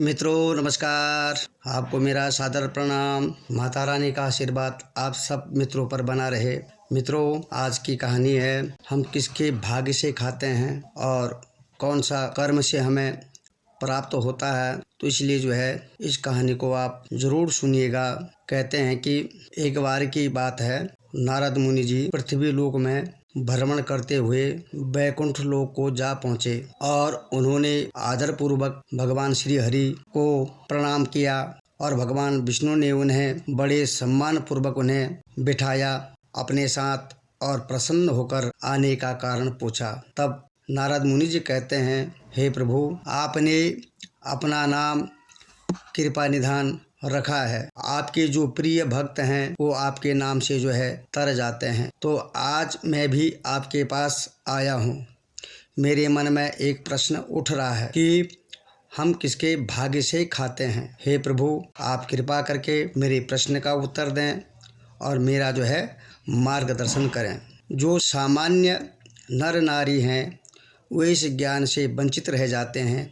मित्रों नमस्कार। आपको मेरा सादर प्रणाम। माता रानी का आशीर्वाद आप सब मित्रों पर बना रहे। मित्रों, आज की कहानी है हम किसके भाग्य से खाते हैं और कौन सा कर्म से हमें प्राप्त होता है। तो इसलिए इस कहानी को आप ज़रूर सुनिएगा। कहते हैं कि एक बार की बात है, नारद मुनि जी पृथ्वी लोक में भ्रमण करते हुए बैकुंठ लोक को जा पहुँचे और उन्होंने आदर पूर्वक भगवान श्री हरि को प्रणाम किया और भगवान विष्णु ने उन्हें बड़े सम्मान पूर्वक उन्हें बिठाया अपने साथ और प्रसन्न होकर आने का कारण पूछा। तब नारद मुनि जी कहते हैं, हे प्रभु, आपने अपना नाम कृपा निधान रखा है। आपके जो प्रिय भक्त हैं वो आपके नाम से तर जाते हैं। तो आज मैं भी आपके पास आया हूँ। मेरे मन में एक प्रश्न उठ रहा है कि हम किसके भाग्य से खाते हैं। हे प्रभु, आप कृपा करके मेरे प्रश्न का उत्तर दें और मेरा मार्गदर्शन करें। जो सामान्य नर नारी हैं वो इस ज्ञान से वंचित रह जाते हैं,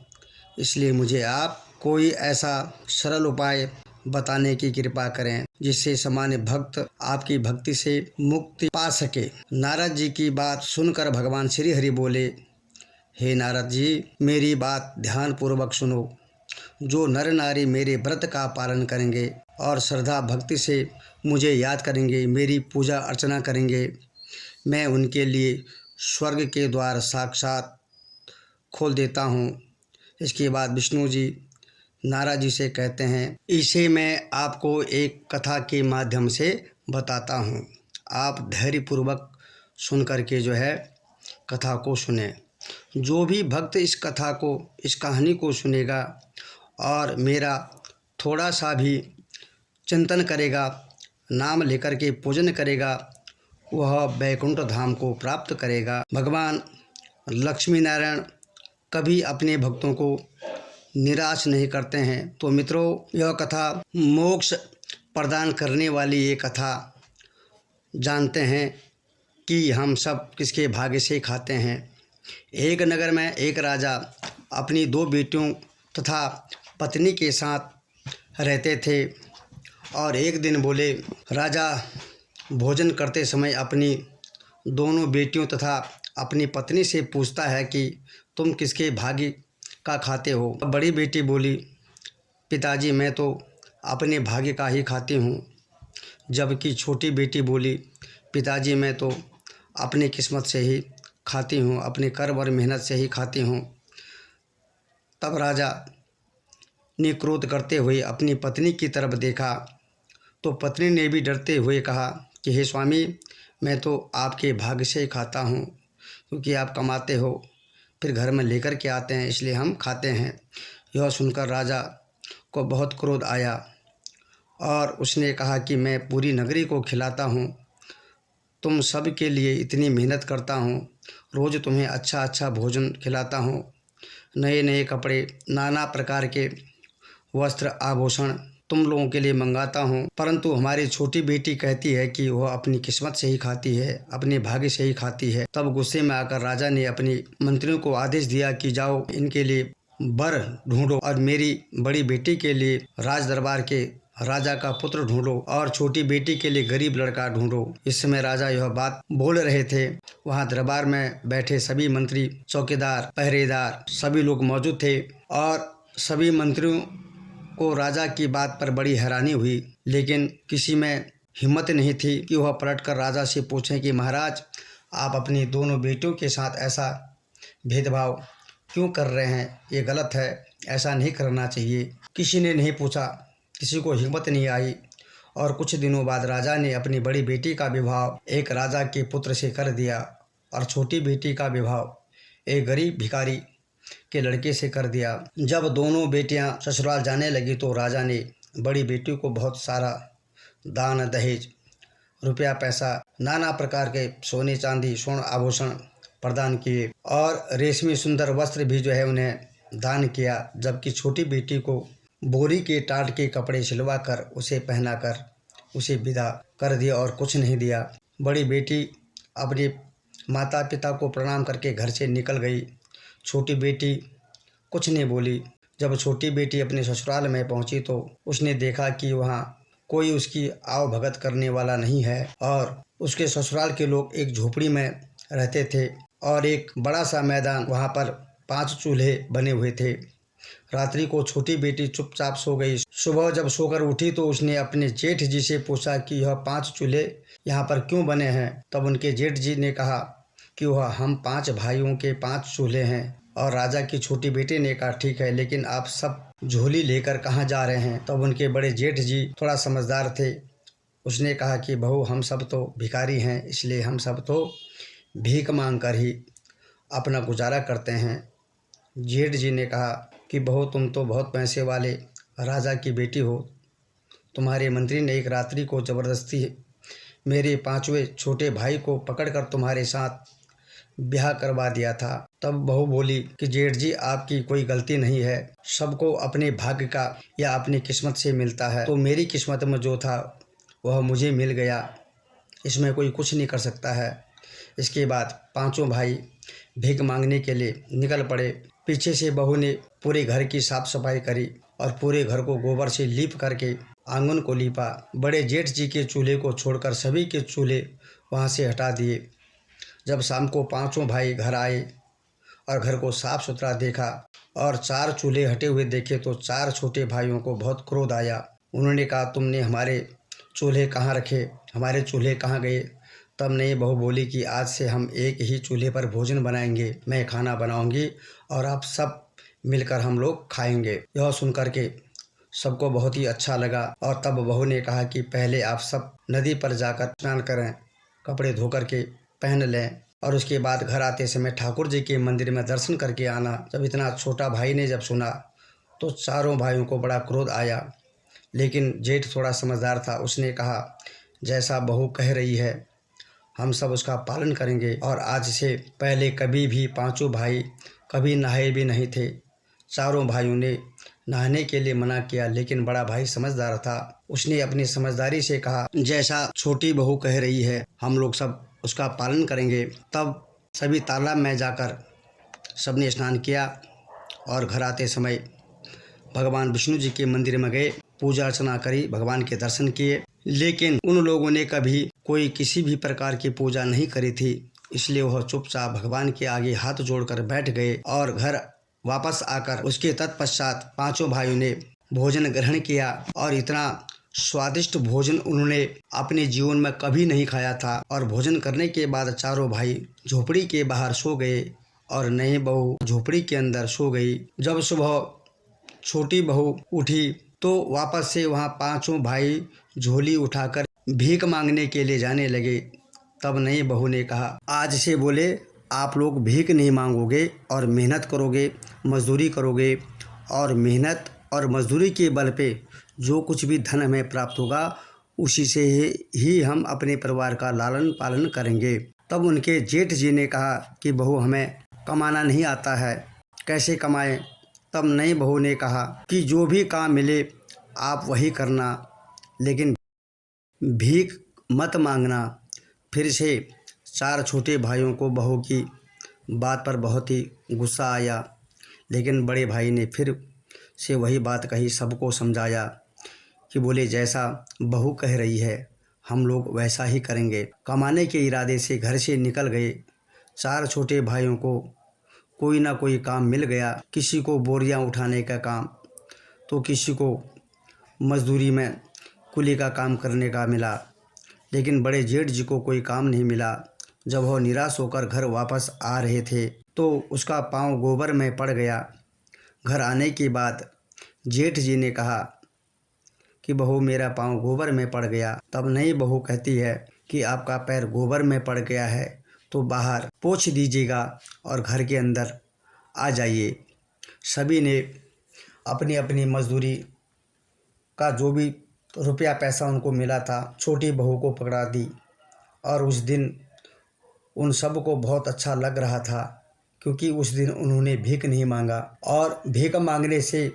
इसलिए मुझे आप कोई ऐसा सरल उपाय बताने की कृपा करें जिससे सामान्य भक्त आपकी भक्ति से मुक्ति पा सके। नारद जी की बात सुनकर भगवान श्री हरि बोले, हे नारद जी, मेरी बात ध्यान पूर्वक सुनो। जो नर नारी मेरे व्रत का पालन करेंगे और श्रद्धा भक्ति से मुझे याद करेंगे, मेरी पूजा अर्चना करेंगे, मैं उनके लिए स्वर्ग के द्वार साक्षात खोल देता हूँ। इसके बाद विष्णु जी नारद जी से कहते हैं, इसे मैं आपको एक कथा के माध्यम से बताता हूँ। आप धैर्यपूर्वक सुन करके कथा को सुने। जो भी भक्त इस कहानी को सुनेगा और मेरा थोड़ा सा भी चिंतन करेगा, नाम लेकर के पूजन करेगा, वह बैकुंठ धाम को प्राप्त करेगा। भगवान लक्ष्मी नारायण कभी अपने भक्तों को निराश नहीं करते हैं। तो मित्रों, यह कथा मोक्ष प्रदान करने वाली ये कथा जानते हैं कि हम सब किसके भाग्य से खाते हैं। एक नगर में एक राजा अपनी 2 बेटियों तथा पत्नी के साथ रहते थे और एक दिन बोले, राजा भोजन करते समय अपनी दोनों बेटियों तथा अपनी पत्नी से पूछता है कि तुम किसके भाग्य का खाते हो। बड़ी बेटी बोली, पिताजी, मैं तो अपने भाग्य का ही खाती हूँ। जबकि छोटी बेटी बोली, पिताजी, मैं तो अपनी किस्मत से ही खाती हूँ, अपने कर्म और मेहनत से ही खाती हूँ। तब राजा ने क्रोध करते हुए अपनी पत्नी की तरफ देखा तो पत्नी ने भी डरते हुए कहा कि हे स्वामी, मैं तो आपके भाग्य से ही खाता हूँ, क्योंकि आप कमाते हो फिर घर में लेकर के आते हैं, इसलिए हम खाते हैं। यह सुनकर राजा को बहुत क्रोध आया और उसने कहा कि मैं पूरी नगरी को खिलाता हूँ, तुम सब के लिए इतनी मेहनत करता हूँ, रोज़ तुम्हें अच्छा अच्छा भोजन खिलाता हूँ, नए नए कपड़े, नाना प्रकार के वस्त्र आभूषण तुम लोगों के लिए मंगाता हूँ, परंतु हमारी छोटी बेटी कहती है कि वह अपनी किस्मत से ही खाती है, अपने भाग्य से ही खाती है। तब गुस्से में आकर राजा ने अपनी मंत्रियों को आदेश दिया कि जाओ इनके लिए वर ढूंढो और मेरी बड़ी बेटी के लिए राज दरबार के राजा का पुत्र ढूंढो और छोटी बेटी के लिए गरीब लड़का ढूंढो। इस समय राजा यह बात बोल रहे थे। वहाँ दरबार में बैठे सभी मंत्री, चौकीदार, पहरेदार सभी लोग मौजूद थे और सभी मंत्रियों को राजा की बात पर बड़ी हैरानी हुई, लेकिन किसी में हिम्मत नहीं थी कि वह पलटकर राजा से पूछें कि महाराज, आप अपनी दोनों बेटियों के साथ ऐसा भेदभाव क्यों कर रहे हैं, ये गलत है, ऐसा नहीं करना चाहिए। किसी ने नहीं पूछा, किसी को हिम्मत नहीं आई और कुछ दिनों बाद राजा ने अपनी बड़ी बेटी का विवाह एक राजा के पुत्र से कर दिया और छोटी बेटी का विवाह एक गरीब भिखारी के लड़के से कर दिया। जब दोनों बेटियां ससुराल जाने लगी तो राजा ने बड़ी बेटी को बहुत सारा दान दहेज, रुपया पैसा, नाना प्रकार के सोने चांदी स्वर्ण आभूषण प्रदान किए और रेशमी सुंदर वस्त्र भी उन्हें दान किया। जबकि छोटी बेटी को बोरी के टाट के कपड़े सिलवा कर उसे पहनाकर उसे विदा कर दिया और कुछ नहीं दिया। बड़ी बेटी अपने माता पिता को प्रणाम करके घर से निकल गई। छोटी बेटी कुछ नहीं बोली। जब छोटी बेटी अपने ससुराल में पहुंची तो उसने देखा कि वहां कोई उसकी आव भगत करने वाला नहीं है और उसके ससुराल के लोग एक झोपड़ी में रहते थे और एक बड़ा सा मैदान, वहां पर 5 चूल्हे बने हुए थे। रात्रि को छोटी बेटी चुपचाप सो गई। सुबह जब सोकर उठी तो उसने अपने जेठ जी से पूछा कि यह 5 चूल्हे यहाँ पर क्यों बने हैं। तब उनके जेठ जी ने कहा कि वह हम 5 भाइयों के 5 चूल्हे हैं। और राजा की छोटी बेटी ने कहा, ठीक है, लेकिन आप सब झोली लेकर कहाँ जा रहे हैं। तब उनके बड़े जेठ जी थोड़ा समझदार थे, उसने कहा कि बहू, हम सब तो भिखारी हैं, इसलिए हम सब तो भीख मांग कर ही अपना गुजारा करते हैं। जेठ जी ने कहा कि बहू, तुम तो बहुत पैसे वाले राजा की बेटी हो, तुम्हारे मंत्री ने एक रात्रि को ज़बरदस्ती मेरे 5वें छोटे भाई को पकड़कर तुम्हारे साथ ब्याह करवा दिया था। तब बहू बोली कि जेठ जी, आपकी कोई गलती नहीं है, सबको अपने भाग्य का या अपनी किस्मत से मिलता है, तो मेरी किस्मत में जो था वह मुझे मिल गया, इसमें कोई कुछ नहीं कर सकता है। इसके बाद 5 भाई भीख मांगने के लिए निकल पड़े। पीछे से बहू ने पूरे घर की साफ सफाई करी और पूरे घर को गोबर से लीप करके आंगन को लीपा। बड़े जेठ जी के चूल्हे को छोड़कर सभी के चूल्हे वहां से हटा दिए। जब शाम को 5 भाई घर आए और घर को साफ सुथरा देखा और 4 चूल्हे हटे हुए देखे तो 4 छोटे भाइयों को बहुत क्रोध आया। उन्होंने कहा, तुमने हमारे चूल्हे कहाँ रखे, हमारे चूल्हे कहाँ गए। तब नई बहू बोली कि आज से हम एक ही चूल्हे पर भोजन बनाएंगे, मैं खाना बनाऊंगी और आप सब मिलकर हम लोग खाएंगे। यह सुनकर के सबको बहुत ही अच्छा लगा और तब बहू ने कहा कि पहले आप सब नदी पर जाकर स्नान करें, कपड़े धोकर के पहन लें और उसके बाद घर आते समय ठाकुर जी के मंदिर में दर्शन करके आना। जब इतना छोटा भाई ने जब सुना तो चारों भाइयों को बड़ा क्रोध आया, लेकिन जेठ थोड़ा समझदार था, उसने कहा, जैसा बहू कह रही है हम सब उसका पालन करेंगे। और आज से पहले कभी भी 5 भाई कभी नहाए भी नहीं थे। चारों भाइयों ने नहाने के लिए मना किया, लेकिन बड़ा भाई समझदार था, उसने अपनी समझदारी से कहा, जैसा छोटी बहू कह रही है हम लोग सब उसका पालन करेंगे। तब सभी तालाब में जाकर सबने स्नान किया और घर आते समय भगवान विष्णु जी के मंदिर में गए, पूजा अर्चना करी, भगवान के दर्शन किए। लेकिन उन लोगों ने कभी कोई किसी भी प्रकार की पूजा नहीं करी थी, इसलिए वह चुपचाप भगवान के आगे हाथ जोड़कर बैठ गए और घर वापस आकर उसके तत्पश्चात 5 भाइयों ने भोजन ग्रहण किया और इतना स्वादिष्ट भोजन उन्होंने अपने जीवन में कभी नहीं खाया था। और भोजन करने के बाद चारों भाई झोपड़ी के बाहर सो गए और नई बहू झोपड़ी के अंदर सो गई। जब सुबह छोटी बहू उठी तो वापस से वहाँ 5 भाई झोली उठाकर भीख मांगने के लिए जाने लगे। तब नई बहू ने कहा, आज से बोले आप लोग भीख नहीं मांगोगे और मेहनत करोगे, मजदूरी करोगे और मेहनत और मजदूरी के बल पे जो कुछ भी धन हमें प्राप्त होगा उसी से ही हम अपने परिवार का लालन पालन करेंगे। तब उनके जेठ जी ने कहा कि बहू, हमें कमाना नहीं आता है, कैसे कमाएं। तब नई बहू ने कहा कि जो भी काम मिले आप वही करना, लेकिन भीख मत मांगना। फिर से 4 छोटे भाइयों को बहू की बात पर बहुत ही गुस्सा आया, लेकिन बड़े भाई ने फिर से वही बात कही, सबको समझाया कि बोले जैसा बहू कह रही है हम लोग वैसा ही करेंगे। कमाने के इरादे से घर से निकल गए। 4 छोटे भाइयों को कोई ना कोई काम मिल गया, किसी को बोरियां उठाने का काम तो किसी को मजदूरी में कुली का काम करने का मिला, लेकिन बड़े जेठ जी को कोई काम नहीं मिला। जब वह निराश होकर घर वापस आ रहे थे तो उसका पाँव गोबर में पड़ गया। घर आने के बाद जेठ जी ने कहा कि बहू, मेरा पाँव गोबर में पड़ गया। तब नई बहू कहती है कि आपका पैर गोबर में पड़ गया है तो बाहर पोंछ दीजिएगा और घर के अंदर आ जाइए। सभी ने अपनी अपनी मजदूरी का जो भी रुपया पैसा उनको मिला था छोटी बहू को पकड़ा दी। और उस दिन उन सब को बहुत अच्छा लग रहा था, क्योंकि उस दिन उन्होंने भीख नहीं मांगा और भीख मांगने से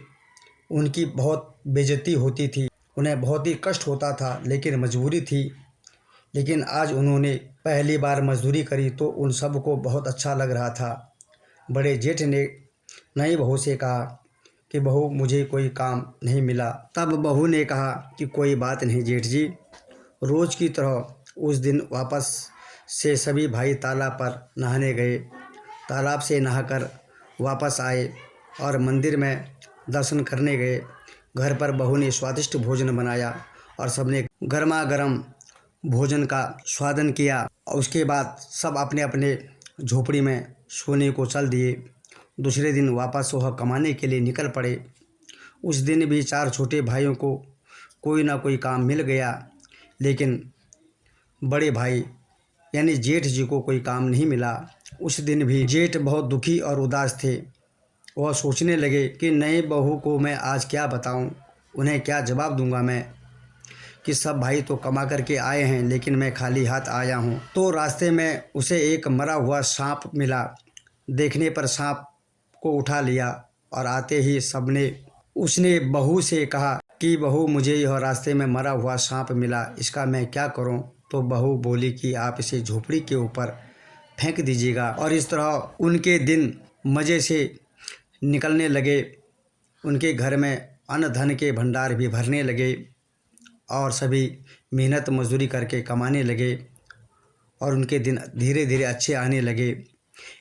उनकी बहुत बेइज्जती होती थी, उन्हें बहुत ही कष्ट होता था, लेकिन मजबूरी थी। लेकिन आज उन्होंने पहली बार मजदूरी करी तो उन सब को बहुत अच्छा लग रहा था। बड़े जेठ ने नई बहू से कहा कि बहू मुझे कोई काम नहीं मिला। तब बहू ने कहा कि कोई बात नहीं जेठ जी। रोज़ की तरह उस दिन वापस से सभी भाई तालाब पर नहाने गए। तालाब से नहाकर वापस आए और मंदिर में दर्शन करने गए। घर पर बहू ने स्वादिष्ट भोजन बनाया और सबने गर्मा गर्म भोजन का स्वादन किया और उसके बाद सब अपने अपने झोपड़ी में सोने को चल दिए। दूसरे दिन वापस वह कमाने के लिए निकल पड़े। उस दिन भी 4 छोटे भाइयों को कोई ना कोई काम मिल गया, लेकिन बड़े भाई यानी जेठ जी को कोई काम नहीं मिला। उस दिन भी जेठ बहुत दुखी और उदास थे। वह सोचने लगे कि नई बहू को मैं आज क्या बताऊं, उन्हें क्या जवाब दूंगा मैं कि सब भाई तो कमा करके आए हैं लेकिन मैं खाली हाथ आया हूं। तो रास्ते में उसे एक मरा हुआ सांप मिला। देखने पर सांप को उठा लिया और आते ही सबने उसने बहू से कहा कि बहू मुझे यह रास्ते में मरा हुआ सांप मिला, इसका मैं क्या करूं। तो बहू बोली कि आप इसे झोपड़ी के ऊपर फेंक दीजिएगा। और इस तरह उनके दिन मज़े से निकलने लगे। उनके घर में अन्न धन के भंडार भी भरने लगे और सभी मेहनत मजदूरी करके कमाने लगे और उनके दिन धीरे धीरे अच्छे आने लगे।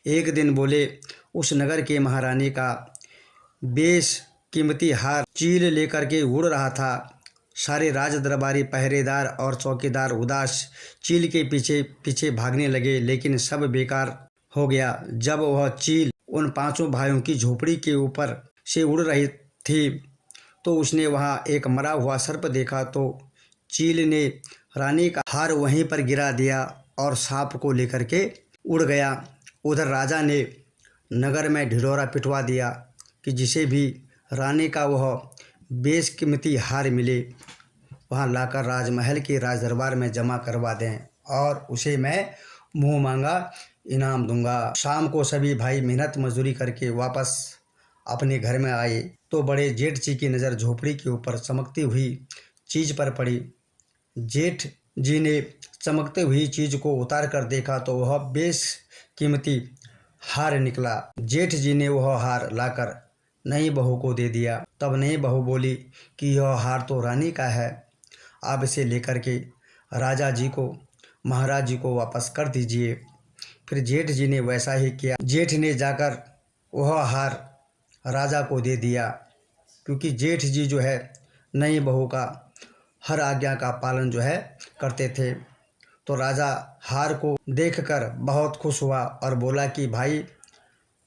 एक दिन बोले उस नगर के महारानी का बेश कीमती हार चील लेकर के उड़ रहा था। सारे राज दरबारी पहरेदार और चौकीदार उदास चील के पीछे पीछे भागने लगे, लेकिन सब बेकार हो गया। जब वह चील उन 5 भाइयों की झोपड़ी के ऊपर से उड़ रही थी तो उसने वहाँ एक मरा हुआ सर्प देखा। तो चील ने रानी का हार वहीं पर गिरा दिया और सांप को लेकर के उड़ गया। उधर राजा ने नगर में ढिढोरा पिटवा दिया कि जिसे भी रानी का वह बेशकीमती हार मिले वहाँ लाकर राजमहल के राज दरबार में जमा करवा दें और उसे मैं मुँह मांगा इनाम दूंगा। शाम को सभी भाई मेहनत मजदूरी करके वापस अपने घर में आए तो बड़े जेठ जी की नज़र झोपड़ी के ऊपर चमकती हुई चीज़ पर पड़ी। जेठ जी ने चमकते हुई चीज़ को उतार कर देखा तो वह बेशकीमती हार निकला। जेठ जी ने वह हार लाकर नई बहू को दे दिया। तब नई बहू बोली कि यह हार तो रानी का है, आप इसे लेकर के राजा जी को महाराज जी को वापस कर दीजिए। फिर जेठ जी ने वैसा ही किया। जेठ ने जाकर वह हार राजा को दे दिया, क्योंकि जेठ जी जो है नई बहू का हर आज्ञा का पालन जो है करते थे। तो राजा हार को देखकर बहुत खुश हुआ और बोला कि भाई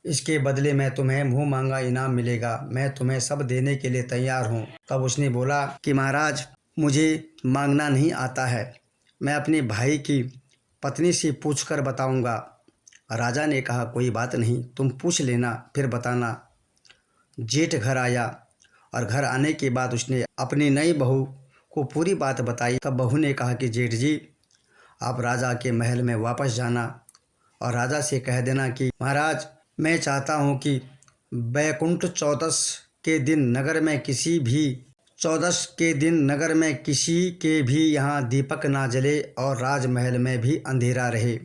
इसके बदले में तुम्हें मुँह मांगा इनाम मिलेगा, मैं तुम्हें सब देने के लिए तैयार हूँ। तब उसने बोला कि महाराज मुझे मांगना नहीं आता है, मैं अपने भाई की पत्नी से पूछकर बताऊंगा। राजा ने कहा कोई बात नहीं, तुम पूछ लेना फिर बताना। जेठ घर आया और घर आने के बाद उसने अपनी नई बहू को पूरी बात बताई। तब बहू ने कहा कि जेठ जी आप राजा के महल में वापस जाना और राजा से कह देना कि महाराज मैं चाहता हूँ कि बैकुंठ चौदस के दिन नगर में किसी के भी यहाँ दीपक ना जले और राजमहल में भी अंधेरा रहे।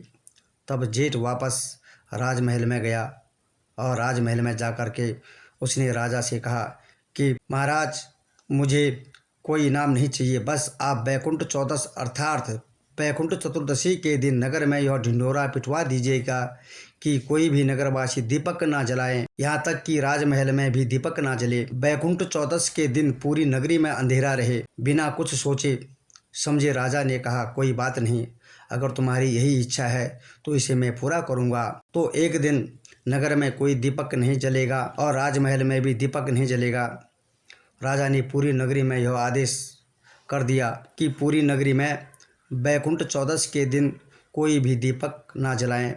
तब जेठ वापस राजमहल में गया और राजमहल में जाकर के उसने राजा से कहा कि महाराज मुझे कोई इनाम नहीं चाहिए, बस आप बैकुंठ चौदस अर्थात बैकुंठ चतुर्दशी के दिन नगर में यह ढिंढोरा पिटवा दीजिएगा कि कोई भी नगरवासी दीपक ना जलाएं, यहाँ तक कि राजमहल में भी दीपक ना जले। बैकुंठ चौदस के दिन पूरी नगरी में अंधेरा रहे। बिना कुछ सोचे समझे राजा ने कहा कोई बात नहीं, अगर तुम्हारी यही इच्छा है तो इसे मैं पूरा करूँगा। तो एक दिन नगर में कोई दीपक नहीं जलेगा और राजमहल में भी दीपक नहीं जलेगा। राजा ने पूरी नगरी में यह आदेश कर दिया कि पूरी नगरी में बैकुंठ चौदस के दिन कोई भी दीपक ना जलाएं।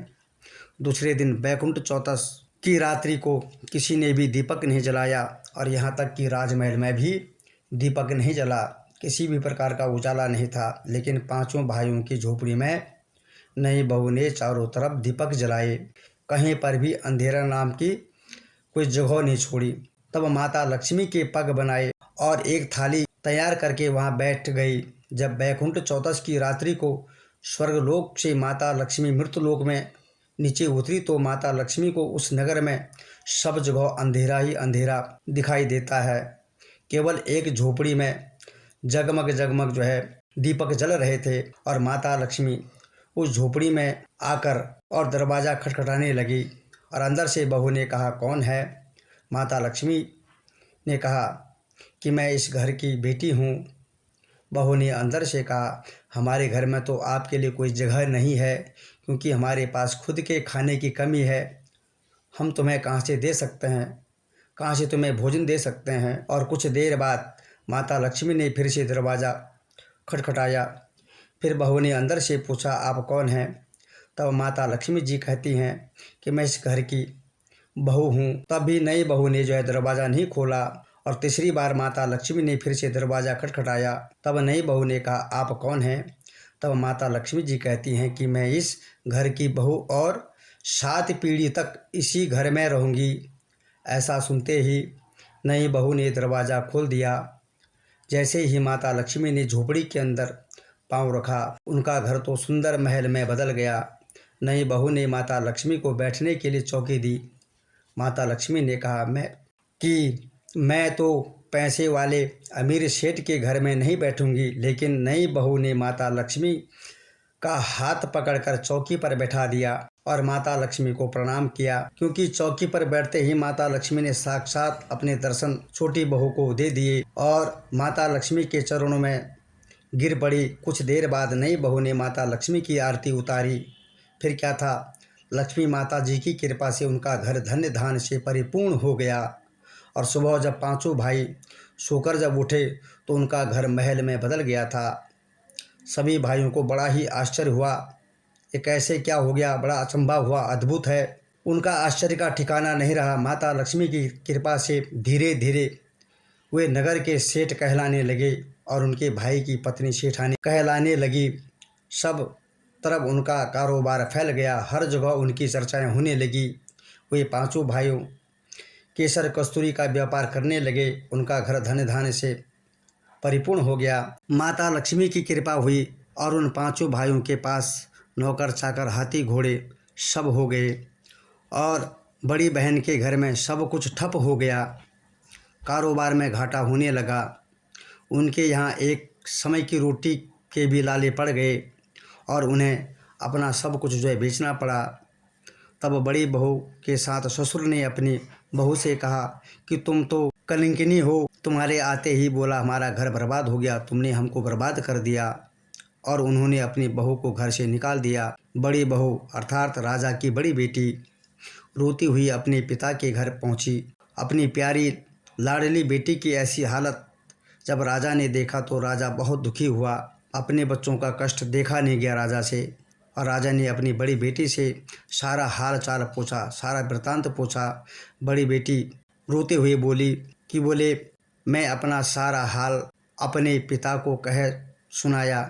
दूसरे दिन बैकुंठ चौदस की रात्रि को किसी ने भी दीपक नहीं जलाया और यहाँ तक कि राजमहल में भी दीपक नहीं जला, किसी भी प्रकार का उजाला नहीं था। लेकिन 5 भाइयों की झोपड़ी में नई बहू ने चारों तरफ दीपक जलाए, कहीं पर भी अंधेरा नाम की कोई जगह नहीं छोड़ी। तब माता लक्ष्मी के पग बनाए और एक थाली तैयार करके वहाँ बैठ गई। जब बैकुंठ चौदस की रात्रि को स्वर्गलोक से माता लक्ष्मी मृतलोक में नीचे उतरी तो माता लक्ष्मी को उस नगर में सब जगह अंधेरा ही अंधेरा दिखाई देता है। केवल एक झोपड़ी में जगमग जगमग जो है दीपक जल रहे थे और माता लक्ष्मी उस झोपड़ी में आकर और दरवाज़ा खटखटाने लगी और अंदर से बहू ने कहा, कौन है? माता लक्ष्मी ने कहा कि मैं इस घर की बेटी हूँ। बहू ने अंदर से कहा, हमारे घर में तो आपके लिए कोई जगह नहीं है, क्योंकि हमारे पास खुद के खाने की कमी है। हम तुम्हें कहाँ से दे सकते हैं, कहाँ से तुम्हें भोजन दे सकते हैं। और कुछ देर बाद माता लक्ष्मी ने फिर से दरवाज़ा खटखटाया। फिर बहू ने अंदर से पूछा, आप कौन हैं? तब माता लक्ष्मी जी कहती हैं कि मैं इस घर की बहू हूँ। तब भी नई बहू ने जो है दरवाज़ा नहीं खोला और तीसरी बार माता लक्ष्मी ने फिर से दरवाज़ा खटखटाया। तब नई बहू ने कहा, आप कौन हैं? तब माता लक्ष्मी जी कहती हैं कि मैं इस घर की बहू और 7 पीढ़ी तक इसी घर में रहूँगी। ऐसा सुनते ही नई बहू ने दरवाज़ा खोल दिया। जैसे ही माता लक्ष्मी ने झोपड़ी के अंदर पाँव रखा, उनका घर तो सुंदर महल में बदल गया। नई बहू ने माता लक्ष्मी को बैठने के लिए चौकी दी। माता लक्ष्मी ने कहा, मैं तो पैसे वाले अमीर सेठ के घर में नहीं बैठूंगी। लेकिन नई बहू ने माता लक्ष्मी का हाथ पकड़कर चौकी पर बैठा दिया और माता लक्ष्मी को प्रणाम किया, क्योंकि चौकी पर बैठते ही माता लक्ष्मी ने साक्षात अपने दर्शन छोटी बहू को दे दिए और माता लक्ष्मी के चरणों में गिर पड़ी। कुछ देर बाद नई बहू ने माता लक्ष्मी की आरती उतारी। फिर क्या था, लक्ष्मी माता जी की कृपा से उनका घर धन्य धान्य से परिपूर्ण हो गया। और सुबह जब पांचों भाई सोकर जब उठे तो उनका घर महल में बदल गया था। सभी भाइयों को बड़ा ही आश्चर्य हुआ, ये कैसे क्या हो गया, बड़ा अचंभा हुआ, अद्भुत है। उनका आश्चर्य का ठिकाना नहीं रहा। माता लक्ष्मी की कृपा से धीरे धीरे वे नगर के सेठ कहलाने लगे और उनके भाई की पत्नी सेठानी कहलाने लगी। सब तरफ उनका कारोबार फैल गया, हर जगह उनकी चर्चाएं होने लगी। वे पांचों भाइयों केसर कस्तूरी का व्यापार करने लगे। उनका घर धन धान्य से परिपूर्ण हो गया। माता लक्ष्मी की कृपा हुई और उन पांचों भाइयों के पास नौकर चाकर हाथी घोड़े सब हो गए और बड़ी बहन के घर में सब कुछ ठप हो गया। कारोबार में घाटा होने लगा। उनके यहाँ एक समय की रोटी के भी लाले पड़ गए और उन्हें अपना सब कुछ जो है बेचना पड़ा। तब बड़ी बहू के साथ ससुर ने अपनी बहू से कहा कि तुम तो कलंकिनी हो, तुम्हारे आते ही बोला हमारा घर बर्बाद हो गया, तुमने हमको बर्बाद कर दिया। और उन्होंने अपनी बहू को घर से निकाल दिया। बड़ी बहू अर्थात राजा की बड़ी बेटी रोती हुई अपने पिता के घर पहुंची। अपनी प्यारी लाडली बेटी की ऐसी हालत जब राजा ने देखा तो राजा बहुत दुखी हुआ। अपने बच्चों का कष्ट देखा नहीं गया राजा से और राजा ने अपनी बड़ी बेटी से सारा हाल चाल पूछा, सारा वृतांत पूछा। बड़ी बेटी रोते हुए बोली कि मैं अपना सारा हाल अपने पिता को कह सुनाया।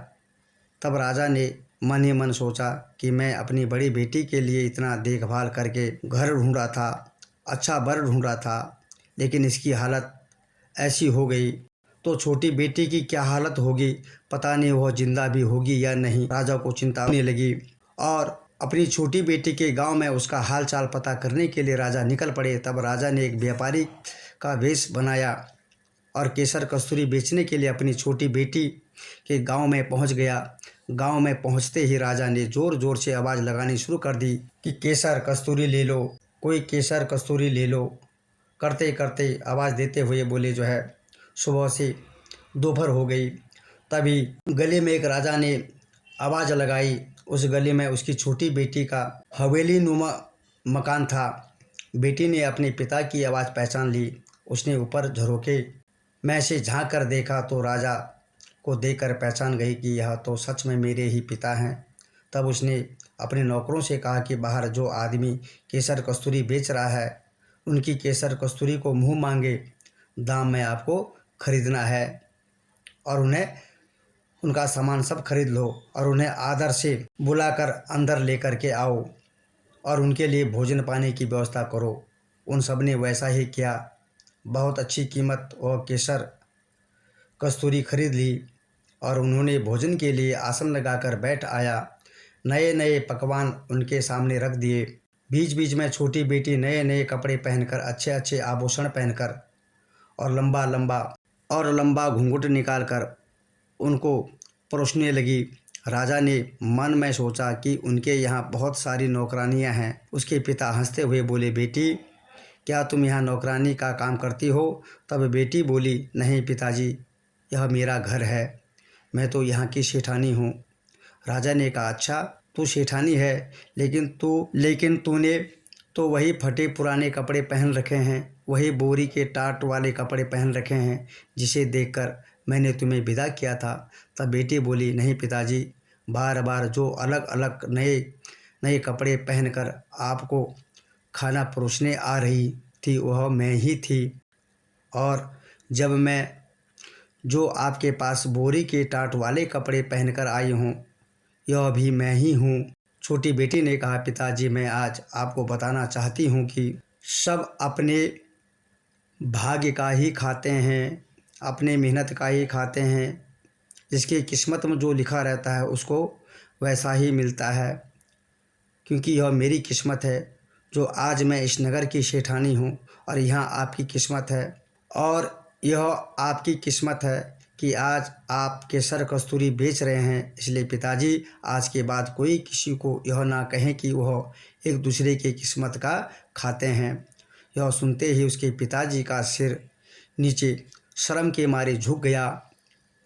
तब राजा ने मन ही मन सोचा कि मैं अपनी बड़ी बेटी के लिए इतना देखभाल करके घर ढूंढा था, अच्छा वर ढूंढा था, लेकिन इसकी हालत ऐसी हो गई तो छोटी बेटी की क्या हालत होगी, पता नहीं वह जिंदा भी होगी या नहीं। राजा को चिंता होने लगी और अपनी छोटी बेटी के गांव में उसका हाल चाल पता करने के लिए राजा निकल पड़े। तब राजा ने एक व्यापारी का वेश बनाया और केसर कस्तूरी बेचने के लिए अपनी छोटी बेटी के गांव में पहुंच गया। गांव में पहुंचते ही राजा ने ज़ोर ज़ोर से आवाज़ लगानी शुरू कर दी कि केसर कस्तूरी ले लो, कोई केसर कस्तूरी ले लो। करते करते आवाज़ देते हुए बोले जो है सुबह से दोपहर हो गई। तभी गले में एक राजा ने आवाज़ लगाई। उस गली में उसकी छोटी बेटी का हवेली नुमा मकान था। बेटी ने अपने पिता की आवाज़ पहचान ली। उसने ऊपर झरोके में से झांक कर देखा तो राजा को देखकर पहचान गई कि यह तो सच में मेरे ही पिता हैं। तब उसने अपने नौकरों से कहा कि बाहर जो आदमी केसर कस्तूरी बेच रहा है उनकी केसर कस्तूरी को मुंह मांगे दाम में आपको खरीदना है और उन्हें उनका सामान सब खरीद लो और उन्हें आदर से बुलाकर अंदर लेकर के आओ और उनके लिए भोजन पानी की व्यवस्था करो। उन सब ने वैसा ही किया। बहुत अच्छी कीमत और केसर कस्तूरी खरीद ली और उन्होंने भोजन के लिए आसन लगाकर बैठ आया। नए नए पकवान उनके सामने रख दिए। बीच बीच में छोटी बेटी नए नए कपड़े पहनकर, अच्छे अच्छे आभूषण पहनकर और लंबा घूंघट निकालकर उनको परोसने लगी। राजा ने मन में सोचा कि उनके यहाँ बहुत सारी नौकरानियाँ हैं। उसके पिता हंसते हुए बोले, बेटी क्या तुम यहाँ नौकरानी का काम करती हो? तब बेटी बोली, नहीं पिताजी, यह मेरा घर है, मैं तो यहाँ की सेठानी हूँ। राजा ने कहा, अच्छा तू सेठानी है, लेकिन तूने तो वही फटे पुराने कपड़े पहन रखे हैं, वही बोरी के टाट वाले कपड़े पहन रखे हैं जिसे देखकर मैंने तुम्हें विदा किया था। तब बेटी बोली, नहीं पिताजी, बार बार जो अलग अलग नए नए कपड़े पहनकर आपको खाना परोसने आ रही थी वह मैं ही थी, और जब मैं जो आपके पास बोरी के टाट वाले कपड़े पहनकर आई हूँ यह भी मैं ही हूँ। छोटी बेटी ने कहा, पिताजी मैं आज आपको बताना चाहती हूँ कि सब अपने भाग्य का ही खाते हैं, अपने मेहनत का ही खाते हैं। जिसकी किस्मत में जो लिखा रहता है उसको वैसा ही मिलता है, क्योंकि यह मेरी किस्मत है जो आज मैं इस नगर की सेठानी हूँ, और यहाँ आपकी किस्मत है, और यह आपकी किस्मत है कि आज आप केसर कस्तूरी बेच रहे हैं। इसलिए पिताजी आज के बाद कोई किसी को यह ना कहें कि वह एक दूसरे की किस्मत का खाते हैं। यह सुनते ही उसके पिताजी का सिर नीचे शर्म के मारे झुक गया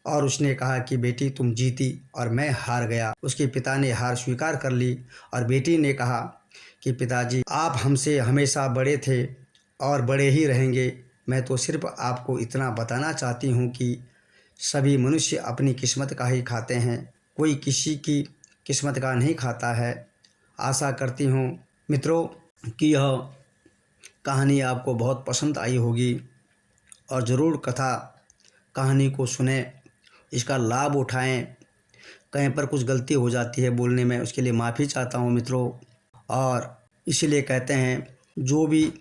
और उसने कहा कि बेटी तुम जीती और मैं हार गया। उसके पिता ने हार स्वीकार कर ली और बेटी ने कहा कि पिताजी आप हमसे हमेशा बड़े थे और बड़े ही रहेंगे। मैं तो सिर्फ आपको इतना बताना चाहती हूँ कि सभी मनुष्य अपनी किस्मत का ही खाते हैं, कोई किसी की किस्मत का नहीं खाता है। आशा करती हूँ मित्रों कि यह कहानी आपको बहुत पसंद आई होगी, और ज़रूर कहानी को सुने, इसका लाभ उठाएं। कहीं पर कुछ गलती हो जाती है बोलने में, उसके लिए माफ़ी चाहता हूँ मित्रों। और इसीलिए कहते हैं जो भी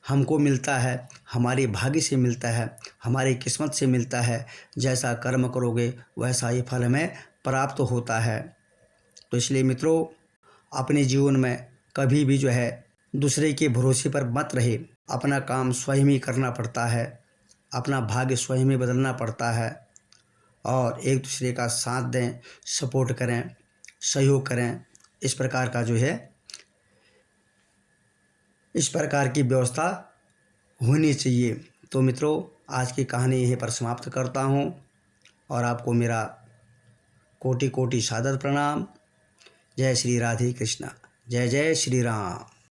हमको मिलता है हमारे भाग्य से मिलता है, हमारी किस्मत से मिलता है। जैसा कर्म करोगे वैसा ही फल हमें प्राप्त होता है। तो इसलिए मित्रों अपने जीवन में कभी भी जो है दूसरे के भरोसे पर मत रहे। अपना काम स्वयं ही करना पड़ता है, अपना भाग्य स्वयं ही बदलना पड़ता है, और एक दूसरे का साथ दें, सपोर्ट करें, सहयोग करें। इस प्रकार की व्यवस्था होनी चाहिए। तो मित्रों आज की कहानी यहीं पर समाप्त करता हूँ, और आपको मेरा कोटि कोटि सादर प्रणाम। जय श्री राधे कृष्णा, जय जय श्री राम।